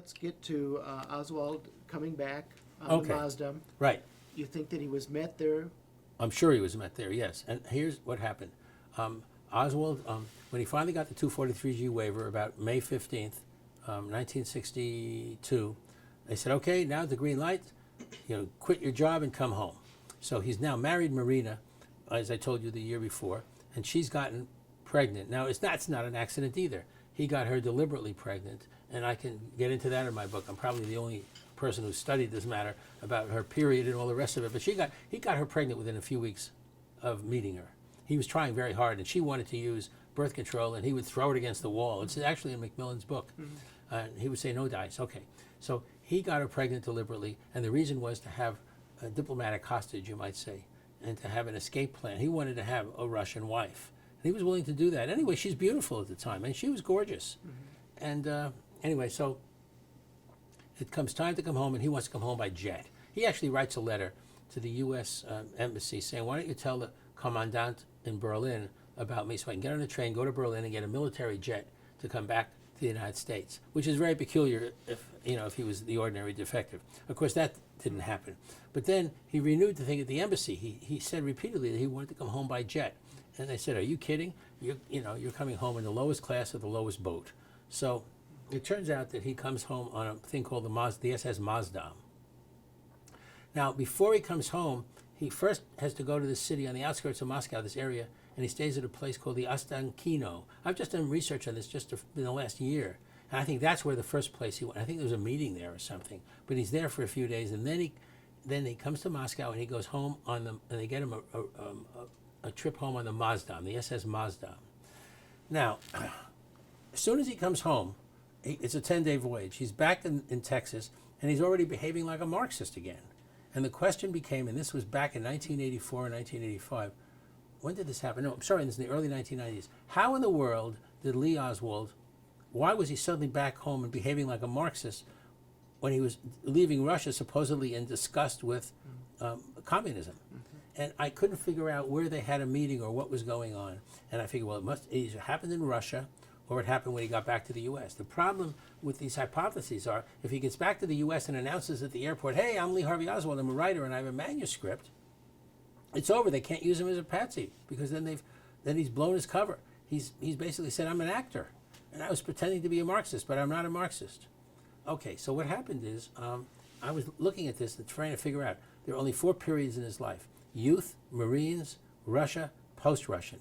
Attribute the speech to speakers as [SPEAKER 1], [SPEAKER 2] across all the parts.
[SPEAKER 1] let's get to Oswald coming back on the Mazda.
[SPEAKER 2] Right.
[SPEAKER 1] You think that he was met there?
[SPEAKER 2] I'm sure he was met there, yes. And here's what happened. Oswald, when he finally got the 243G waiver about May 15th, 1962, they said, okay, now's the green light. Quit your job and come home. So he's now married Marina, as I told you the year before, and she's gotten pregnant. Now, that's not an accident either. He got her deliberately pregnant, and I can get into that in my book. I'm probably the only person who studied this matter about her period and all the rest of it. But he got her pregnant within a few weeks of meeting her. He was trying very hard, and she wanted to use birth control, and he would throw it against the wall. It's actually in Macmillan's book. He would say, no dice. Okay. So he got her pregnant deliberately, and the reason was to have a diplomatic hostage, you might say, and to have an escape plan. He wanted to have a Russian wife. And he was willing to do that. Anyway, she's beautiful at the time, and she was gorgeous. And anyway, so it comes time to come home, and he wants to come home by jet. He actually writes a letter to the U.S. Embassy saying, why don't you tell the commandant in Berlin about me so I can get on a train, go to Berlin, and get a military jet to come back to the United States, which is very peculiar if he was the ordinary defective. Of course, that didn't happen. But then he renewed the thing at the embassy. He said repeatedly that he wanted to come home by jet. And they said, are you kidding? You're coming home in the lowest class of the lowest boat. So it turns out that he comes home on a thing called the SS Mazda. Now, before he comes home, he first has to go to this city on the outskirts of Moscow, this area, and he stays at a place called the Ostankino. I've just done research on this just in the last year, and I think that's where the first place he went. I think there was a meeting there or something, but he's there for a few days, and then he comes to Moscow, and he goes home and they get him a trip home on the Mazda, the SS Mazda. Now, as soon as he comes home, it's a 10-day voyage. He's back in Texas, and he's already behaving like a Marxist again. And the question became, and this was back in 1984 and 1985, when did this happen? No, I'm sorry, this is in the early 1990s. How in the world did Lee Oswald, why was he suddenly back home and behaving like a Marxist when he was leaving Russia supposedly in disgust with communism? And I couldn't figure out where they had a meeting or what was going on. And I figured, well, it must either happened in Russia or it happened when he got back to the U.S. The problem with these hypotheses are, if he gets back to the U.S. and announces at the airport, hey, I'm Lee Harvey Oswald, I'm a writer and I have a manuscript, it's over. They can't use him as a patsy because then he's blown his cover. He's basically said, I'm an actor. And I was pretending to be a Marxist, but I'm not a Marxist. Okay, so what happened is, I was looking at this and trying to figure out, there are only 4 periods in his life: youth, Marines, Russia, post-Russian.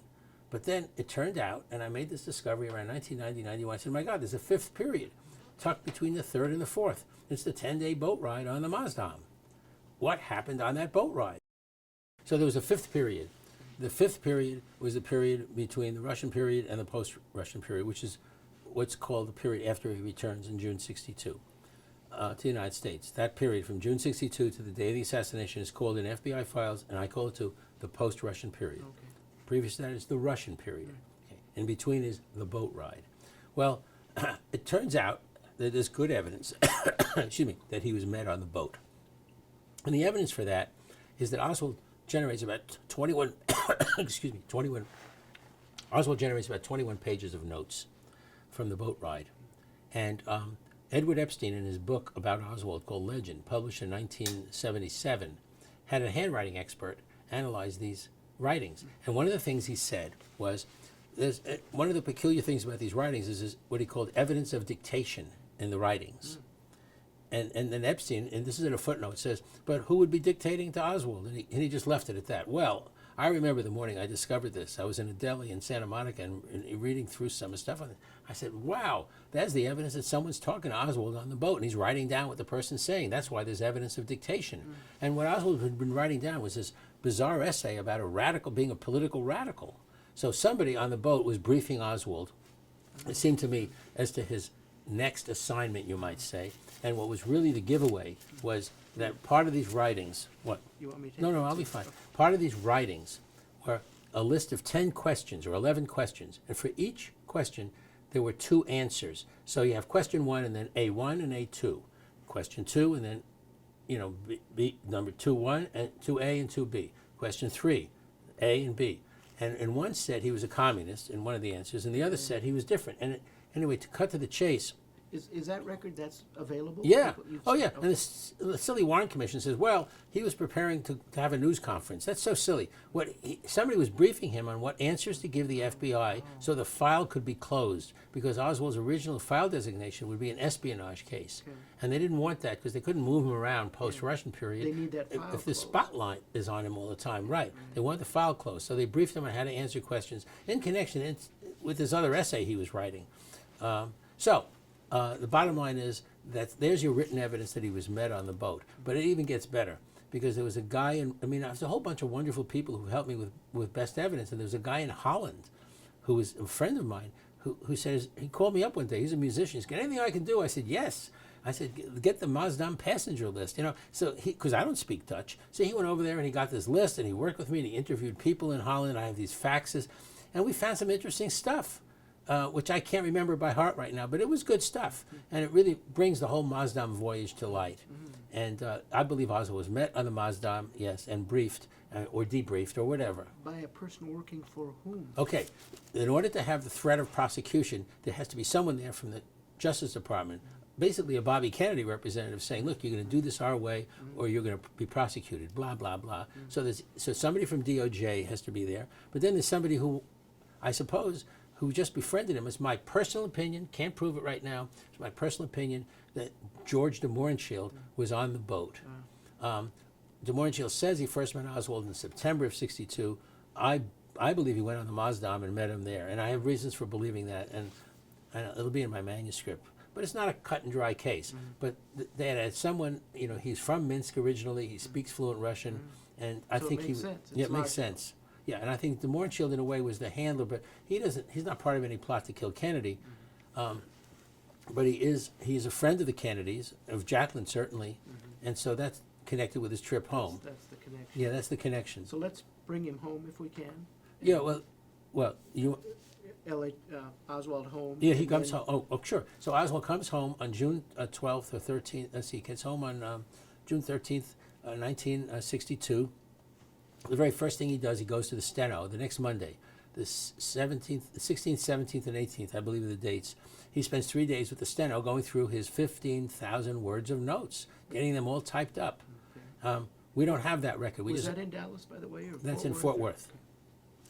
[SPEAKER 2] But then it turned out, and I made this discovery around 1990, 91, I said, my God, there's a 5th period tucked between the 3rd and the 4th. It's the 10-day boat ride on the Mazda. What happened on that boat ride? So there was a 5th period. The 5th period was the period between the Russian period and the post-Russian period, which is what's called the period after he returns in June 62 to the United States. That period from June 62 to the day of the assassination is called in FBI files, and I call it the post-Russian period. Okay. Previous to that is the Russian period. Okay. In between is the boat ride. Well, it turns out that there's good evidence, excuse me, that he was met on the boat. And the evidence for that is that Oswald generates about 21, Oswald generates about 21 pages of notes from the boat ride. And Edward Epstein, in his book about Oswald called Legend, published in 1977, had a handwriting expert analyze these writings. And one of the things he said was, one of the peculiar things about these writings is what he called evidence of dictation in the writings. And then Epstein, and this is in a footnote, says, but who would be dictating to Oswald? And he just left it at that. Well, I remember the morning I discovered this. I was in a deli in Santa Monica and reading through some stuff on it. I said, wow, that's the evidence that someone's talking to Oswald on the boat, and he's writing down what the person's saying. That's why there's evidence of dictation. And what Oswald had been writing down was this bizarre essay about a radical being a political radical. So somebody on the boat was briefing Oswald, it seemed to me, as to his next assignment, you might say. And what was really the giveaway was that part of these writings, what?
[SPEAKER 1] You want me to?
[SPEAKER 2] No, I'll be fine. Part of these writings were a list of 10 questions or 11 questions. And for each question, there were 2 answers. So you have question 1 and then A1 and A2. Question 2 and then, B, number 2-1 and 2A and 2B. Question 3, A and B. And one said he was a communist in one of the answers, and the other said he was different. And anyway, to cut to the chase,
[SPEAKER 1] Is that record that's available?
[SPEAKER 2] Yeah.
[SPEAKER 1] You've
[SPEAKER 2] Oh,
[SPEAKER 1] said-
[SPEAKER 2] yeah.
[SPEAKER 1] okay.
[SPEAKER 2] And the silly Warren Commission says, well, he was preparing to have a news conference. That's so silly. Somebody was briefing him on what answers to give the FBI so the file could be closed, because Oswald's original file designation would be an espionage case.
[SPEAKER 1] Okay.
[SPEAKER 2] And they didn't want that because they couldn't move him around post-Russian period.
[SPEAKER 1] They need that
[SPEAKER 2] if-
[SPEAKER 1] file
[SPEAKER 2] If the
[SPEAKER 1] closed.
[SPEAKER 2] spotlight is on him all the time, right. They want the file closed. So they briefed him on how to answer questions in connection with this other essay he was writing. The bottom line is that there's your written evidence that he was met on the boat. But it even gets better, because there was a guy there's a whole bunch of wonderful people who helped me with best evidence. And there was a guy in Holland who was a friend of mine who says, he called me up one day, he's a musician, he said, anything I can do? I said, yes. I said, get the Mazdam passenger list, So because I don't speak Dutch. So he went over there and he got this list and he worked with me and he interviewed people in Holland. I have these faxes. And we found some interesting stuff. Which I can't remember by heart right now, but it was good stuff. And it really brings the whole Mazdam voyage to light. And I believe Oswald was met on the Mazdam, yes, and briefed, or debriefed, or whatever.
[SPEAKER 1] By a person working for whom?
[SPEAKER 2] Okay, in order to have the threat of prosecution, there has to be someone there from the Justice Department, basically a Bobby Kennedy representative, saying, look, you're going to do this our way, or you're going to be prosecuted, blah, blah, blah. So somebody from DOJ has to be there. But then there's somebody who, I suppose, who just befriended him. It's my personal opinion, can't prove it right now, it's my personal opinion that George de Mohrenschildt was on the boat. De Mohrenschildt says he first met Oswald in September of '62. I believe he went on the Mazdam and met him there, and I have reasons for believing that, and it'll be in my manuscript. But it's not a cut and dry case. But they had someone, he's from Minsk originally, he speaks fluent Russian, and I
[SPEAKER 1] So
[SPEAKER 2] think
[SPEAKER 1] it makes sense.
[SPEAKER 2] yeah,
[SPEAKER 1] It's
[SPEAKER 2] it makes
[SPEAKER 1] logical.
[SPEAKER 2] sense. Yeah, and I think de Mohrenschildt in a way was the handler, but he's not part of any plot to kill Kennedy. But he's a friend of the Kennedys, of Jacqueline certainly, and so that's connected with his trip home.
[SPEAKER 1] That's the connection.
[SPEAKER 2] Yeah, that's the connection.
[SPEAKER 1] So let's bring him home if we can.
[SPEAKER 2] Yeah, well,
[SPEAKER 1] Oswald home.
[SPEAKER 2] yeah, he
[SPEAKER 1] and
[SPEAKER 2] comes
[SPEAKER 1] then-
[SPEAKER 2] home. Oh, sure. So Oswald comes home on June 12th or 13th. Let's see, he gets home on June 13th, 1962. The very first thing he does, he goes to the steno the next Monday, the 16th, 17th, and 18th, I believe are the dates. He spends 3 days with the steno going through his 15,000 words of notes, getting them all typed up. We don't have that record.
[SPEAKER 1] Was that in Dallas, by the way? Or
[SPEAKER 2] That's in Fort Worth.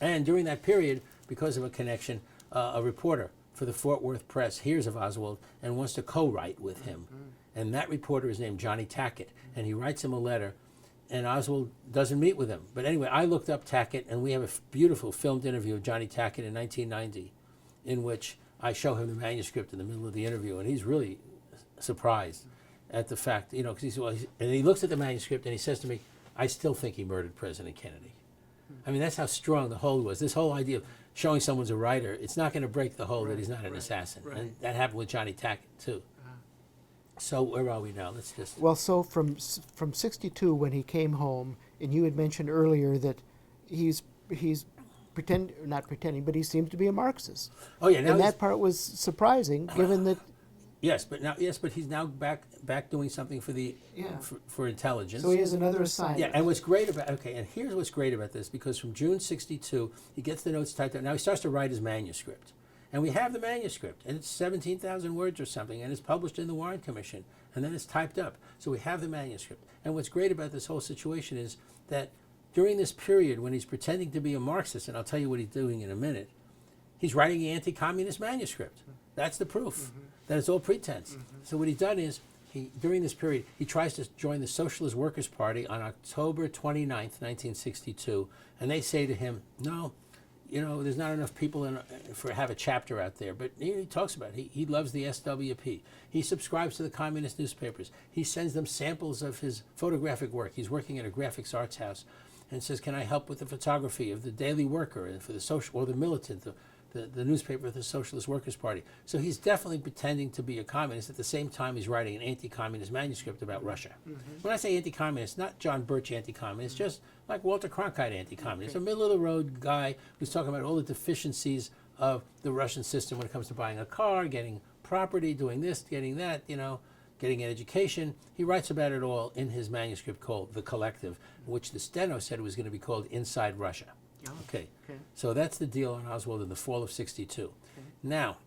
[SPEAKER 2] And during that period, because of a connection, a reporter for the Fort Worth Press hears of Oswald and wants to co-write with him. And that reporter is named Johnny Tackett, and he writes him a letter, and Oswald doesn't meet with him. But anyway, I looked up Tackett, and we have a beautiful filmed interview of Johnny Tackett in 1990, in which I show him the manuscript in the middle of the interview, and he's really surprised at the fact, because and he looks at the manuscript and he says to me, I still think he murdered President Kennedy. I mean, that's how strong the hold was. This whole idea of showing someone's a writer, it's not going to break the hold that he's not an assassin.
[SPEAKER 1] right.
[SPEAKER 2] And that happened with Johnny Tackett, too. So where are we now? Let's just...
[SPEAKER 3] Well, so from '62 when he came home, and you had mentioned earlier that he's not pretending, but he seems to be a Marxist.
[SPEAKER 2] Oh, yeah. Now
[SPEAKER 3] And
[SPEAKER 2] he's-
[SPEAKER 3] that part was surprising, given that.
[SPEAKER 2] Yes, but he's now back doing something for the for intelligence.
[SPEAKER 3] So he has another assignment.
[SPEAKER 2] Yeah, and what's great about and here's what's great about this, because from June '62 he gets the notes typed out. Now he starts to write his manuscript, and we have the manuscript, and it's 17,000 words or something, and it's published in the Warren Commission, and then it's typed up. So we have the manuscript. And what's great about this whole situation is that during this period when he's pretending to be a Marxist, and I'll tell you what he's doing in a minute, he's writing the anti-communist manuscript. That's the proof that it's all pretense. So what he's done is, during this period, he tries to join the Socialist Workers' Party on October 29th, 1962, and they say to him, no, there's not enough people have a chapter out there. But he talks about it. He loves the SWP. He subscribes to the communist newspapers. He sends them samples of his photographic work. He's working at a graphics arts house and says, can I help with the photography of the Daily Worker and for the social, or the Militant, the newspaper of the Socialist Workers' Party. So he's definitely pretending to be a communist. At the same time, he's writing an anti-communist manuscript about Russia. When I say anti-communist, not John Birch anti-communist, just like Walter Cronkite anti-communist, a middle-of-the-road guy who's talking about all the deficiencies of the Russian system when it comes to buying a car, getting property, doing this, getting that, getting an education. He writes about it all in his manuscript called The Collective, which the steno said was going to be called Inside Russia. Okay. So that's the deal on Oswald in the fall of '62. Now,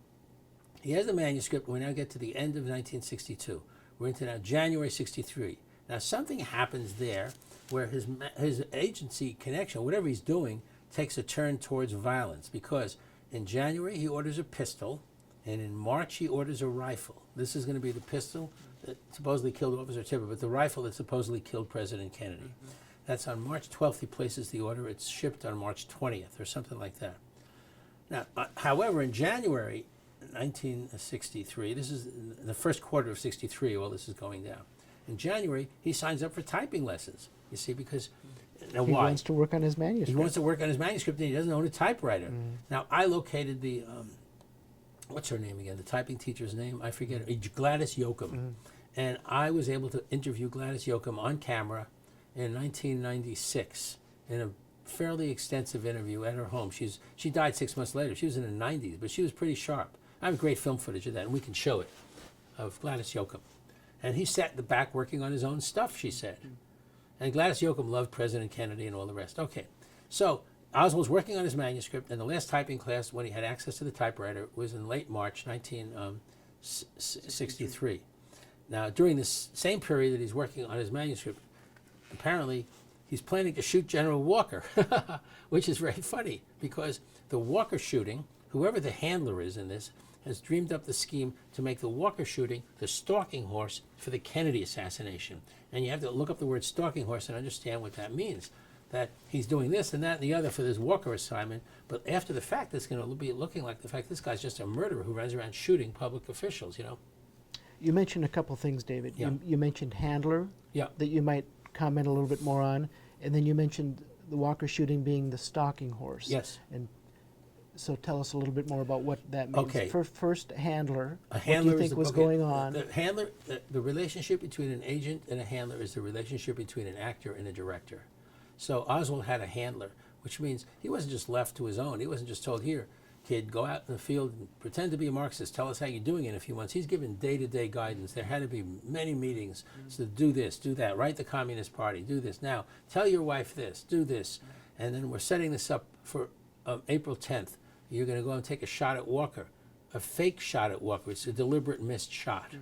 [SPEAKER 2] He has the manuscript. We now get to the end of 1962. We're into now January 63. Now something happens there where his agency connection, whatever he's doing, takes a turn towards violence, because in January he orders a pistol, and in March he orders a rifle. This is going to be the pistol that supposedly killed Officer Tippit, but the rifle that supposedly killed President Kennedy. That's on March 12th he places the order. It's shipped on March 20th or something like that. Now, however, in January 1963, this is the first quarter of 63, all this is going down. In January, he signs up for typing lessons, you see, because, now
[SPEAKER 3] He
[SPEAKER 2] why?
[SPEAKER 3] wants to work on his
[SPEAKER 2] He
[SPEAKER 3] manuscript.
[SPEAKER 2] wants to work on his manuscript, and he doesn't own a typewriter. Now, I located the, what's her name again? The typing teacher's name? I forget her. Gladys Yoakum. And I was able to interview Gladys Yoakum on camera in 1996 in a fairly extensive interview at her home. She died 6 months later. She was in the 90s, but she was pretty sharp. I have great film footage of that, and we can show it, of Gladys Yoakum. And he sat in the back working on his own stuff, she said. And Gladys Yoakum loved President Kennedy and all the rest. Okay, so Oswald's working on his manuscript, and the last typing class, when he had access to the typewriter, was in late March 1963. Now, during this same period that he's working on his manuscript, apparently he's planning to shoot General Walker, which is very funny, because the Walker shooting, whoever the handler is in this, has dreamed up the scheme to make the Walker shooting the stalking horse for the Kennedy assassination. And you have to look up the word stalking horse and understand what that means. That he's doing this and that and the other for this Walker assignment, but after the fact, it's going to be looking like the fact this guy's just a murderer who runs around shooting public officials, you know?
[SPEAKER 3] You mentioned a couple things, David.
[SPEAKER 2] Yeah.
[SPEAKER 3] You mentioned handler,
[SPEAKER 2] Yeah.
[SPEAKER 3] that you might comment a little bit more on, and then you mentioned the Walker shooting being the stalking horse.
[SPEAKER 2] Yes.
[SPEAKER 3] And so tell us a little bit more about what that means.
[SPEAKER 2] Okay.
[SPEAKER 3] First handler.
[SPEAKER 2] A handler
[SPEAKER 3] what do you think was going on?
[SPEAKER 2] The handler, the relationship between an agent and a handler is the relationship between an actor and a director. So Oswald had a handler, which means he wasn't just left to his own. He wasn't just told, here, kid, go out in the field and pretend to be a Marxist. Tell us how you're doing in a few months. He's given day-to-day guidance. There had to be many meetings. So do this, do that, write the Communist Party, do this. Now, tell your wife this, do this. And then we're setting this up for April 10th. You're going to go and take a shot at Walker, a fake shot at Walker. It's a deliberate missed shot.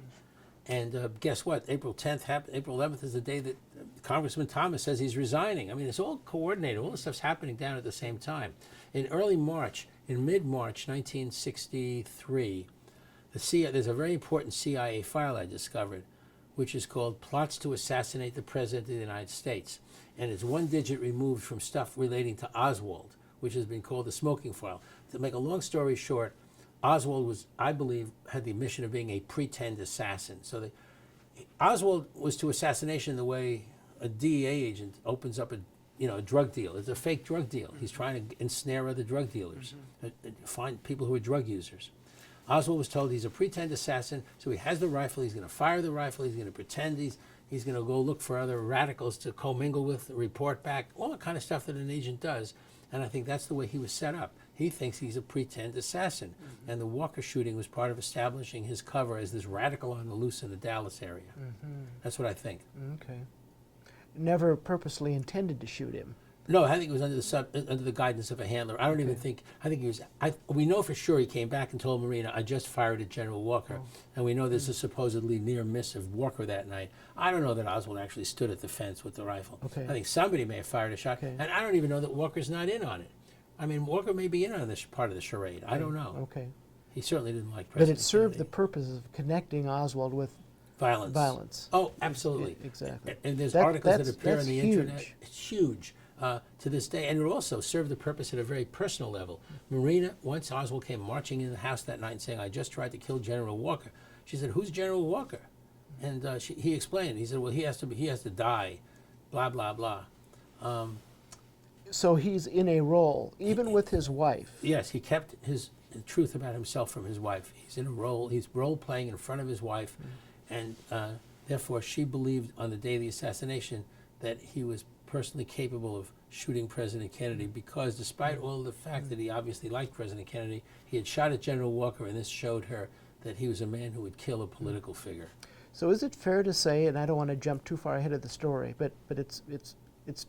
[SPEAKER 2] And guess what? April 10th happened. April 11th is the day that Congressman Thomas says he's resigning. I mean, it's all coordinated. All this stuff's happening down at the same time. In early March, in mid-March 1963, there's a very important CIA file I discovered, which is called Plots to Assassinate the President of the United States. And it's one digit removed from stuff relating to Oswald, which has been called the smoking file. To make a long story short, Oswald was, I believe, had the mission of being a pretend assassin. So Oswald was to assassination the way a DEA agent opens up a drug deal. It's a fake drug deal. He's trying to ensnare other drug dealers, find people who are drug users. Oswald was told he's a pretend assassin, so he has the rifle. He's going to fire the rifle. He's going to pretend he's going to go look for other radicals to commingle with, report back, all the kind of stuff that an agent does. And I think that's the way he was set up. He thinks he's a pretend assassin. And the Walker shooting was part of establishing his cover as this radical on the loose in the Dallas area. That's what I think.
[SPEAKER 3] Okay. Never purposely intended to shoot him.
[SPEAKER 2] No, I think it was under the guidance of a handler. I don't even think, I think he was, we know for sure he came back and told Marina, I just fired at General Walker. And we know there's a supposedly near miss of Walker that night. I don't know that Oswald actually stood at the fence with the rifle.
[SPEAKER 3] Okay.
[SPEAKER 2] I think somebody may have fired a shot.
[SPEAKER 3] Okay.
[SPEAKER 2] And I don't even know that Walker's not in on it. I mean, Walker may be in on this part of the charade. I don't know.
[SPEAKER 3] Okay.
[SPEAKER 2] He certainly didn't like
[SPEAKER 3] But
[SPEAKER 2] President
[SPEAKER 3] it served the
[SPEAKER 2] Kennedy.
[SPEAKER 3] purpose of connecting Oswald with
[SPEAKER 2] Violence.
[SPEAKER 3] violence.
[SPEAKER 2] Oh, absolutely.
[SPEAKER 3] Exactly.
[SPEAKER 2] And there's
[SPEAKER 3] That-
[SPEAKER 2] articles that
[SPEAKER 3] that's-
[SPEAKER 2] appear on
[SPEAKER 3] that's
[SPEAKER 2] the
[SPEAKER 3] huge.
[SPEAKER 2] internet. It's huge to this day. And it also served the purpose at a very personal level. Marina, once Oswald came marching in the house that night saying, I just tried to kill General Walker. She said, who's General Walker? And he explained. He said, well, he has to die, blah, blah, blah.
[SPEAKER 3] So he's in a role, even with his wife.
[SPEAKER 2] Yes, he kept his truth about himself from his wife. He's in a role, he's role-playing in front of his wife. And therefore, she believed on the day of the assassination that he was personally capable of shooting President Kennedy because despite all the fact that he obviously liked President Kennedy, he had shot at General Walker, and this showed her that he was a man who would kill a political figure.
[SPEAKER 3] So is it fair to say, and I don't want to jump too far ahead of the story, but it's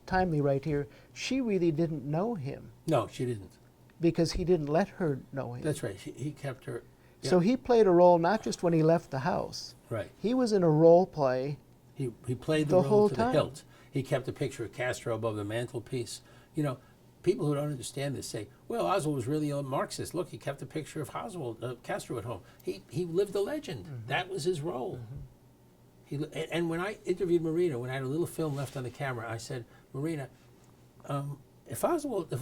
[SPEAKER 3] timely right here, she really didn't know him
[SPEAKER 2] No, she didn't.
[SPEAKER 3] because he didn't let her know him.
[SPEAKER 2] That's right. He kept her.
[SPEAKER 3] So he played a role not just when he left the house.
[SPEAKER 2] Right.
[SPEAKER 3] He was in a role play.
[SPEAKER 2] He played the
[SPEAKER 3] The
[SPEAKER 2] role
[SPEAKER 3] whole
[SPEAKER 2] to
[SPEAKER 3] time.
[SPEAKER 2] the hilt. He kept a picture of Castro above the mantelpiece. You know, people who don't understand this say, well, Oswald was really a Marxist. Look, he kept a picture of Castro at home. He lived the legend. That was his role. And when I interviewed Marina, when I had a little film left on the camera, I said, Marina, if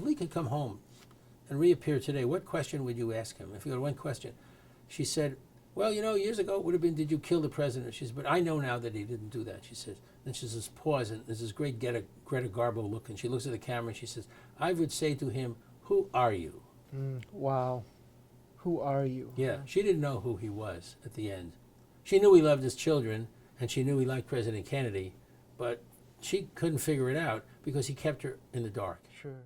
[SPEAKER 2] Lee could come home and reappear today, what question would you ask him? If you had one question. She said, well, you know, years ago it would have been, did you kill the president? She said, but I know now that he didn't do that, she says. And she says, pause, and there's this great Greta Garbo look, and she looks at the camera and she says, I would say to him, who are you?
[SPEAKER 3] Wow. Who are you?
[SPEAKER 2] Yeah, she didn't know who he was at the end. She knew he loved his children, and she knew he liked President Kennedy, but she couldn't figure it out because he kept her in the dark.
[SPEAKER 3] Sure.